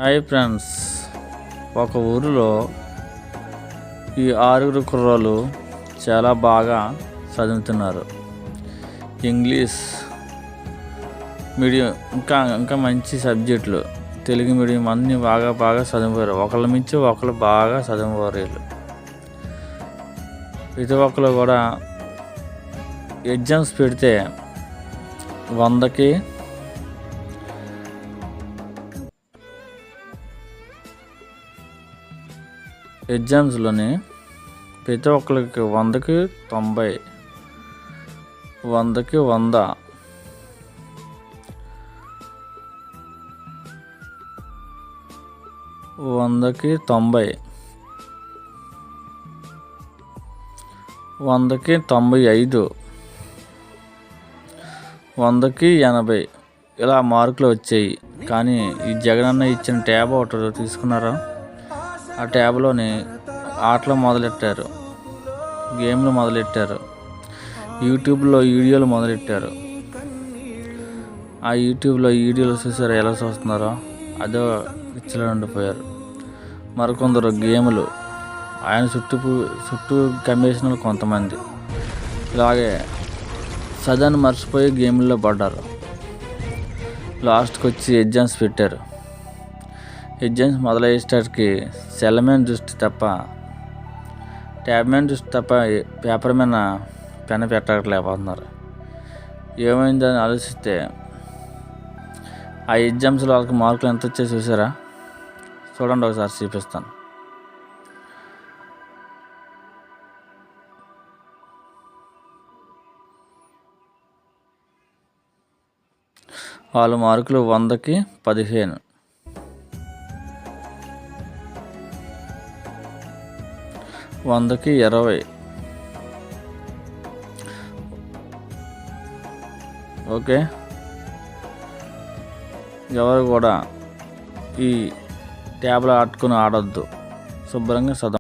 Hi friends, ఒక ఊరిలో ఈ 6 కుర్రోళ్ళు చాలా బాగా చదువుతున్నారు. ఇంగ్లీష్ మీడియం ఇంకా మంచి సబ్జెక్టులు, తెలుగు మీడియం అన్నీ బాగా చదివారు. ఒకళ్ళ మించి ఒకళ్ళు బాగా చదివారు. వీళ్ళు ప్రతి ఒక్కరు కూడా ఎగ్జామ్స్ పెడితే 100కి ఎగ్జామ్స్లోని ప్రతి ఒక్కరికి 100కి 90, 100కి 100, 100కి 90, 100కి 95, 100కి 80 ఇలా మార్కులు వచ్చాయి. కానీ ఈ జగనన్న ఇచ్చిన ట్యాబ్ ఒకటి తీసుకున్నారా? ఆ ట్యాబ్లోని ఆటలు మొదలెట్టారు, గేమ్లు మొదలెట్టారు, యూట్యూబ్లో వీడియోలు మొదలెట్టారు. ఆ యూట్యూబ్లో వీడియోలు చూసారు ఎలా చూస్తున్నారో అదో పిచ్చిలో ఉండిపోయారు. మరికొందరు గేములు, ఆయన చుట్టూ కమిషన్లు కొంతమంది ఇలాగే చదువుని మర్చిపోయి గేముల్లో పడ్డారు. లాస్ట్కి వచ్చి ఎగ్జామ్స్ పెట్టారు. ఎగ్జామ్స్ మొదలయ్యేసరికి సెల్ మీద దృష్టి తప్ప, ట్యాబ్ మీద దృష్టి తప్ప పేపర్ మీద పెన్ పెట్టలేకపోతున్నారు. ఏమైందని ఆలోచిస్తే ఆ ఎగ్జామ్స్లో వాళ్ళకి మార్కులు ఎంత వచ్చాయో చూసారా? చూడండి, ఒకసారి చూపిస్తాను. వాళ్ళ మార్కులు 100కి 15, 100కి 20. ఓకే, ఎవరు కూడా ఈ ట్యాబ్లో ఆడుకొని ఆడొద్దు, శుభ్రంగా చదవండి.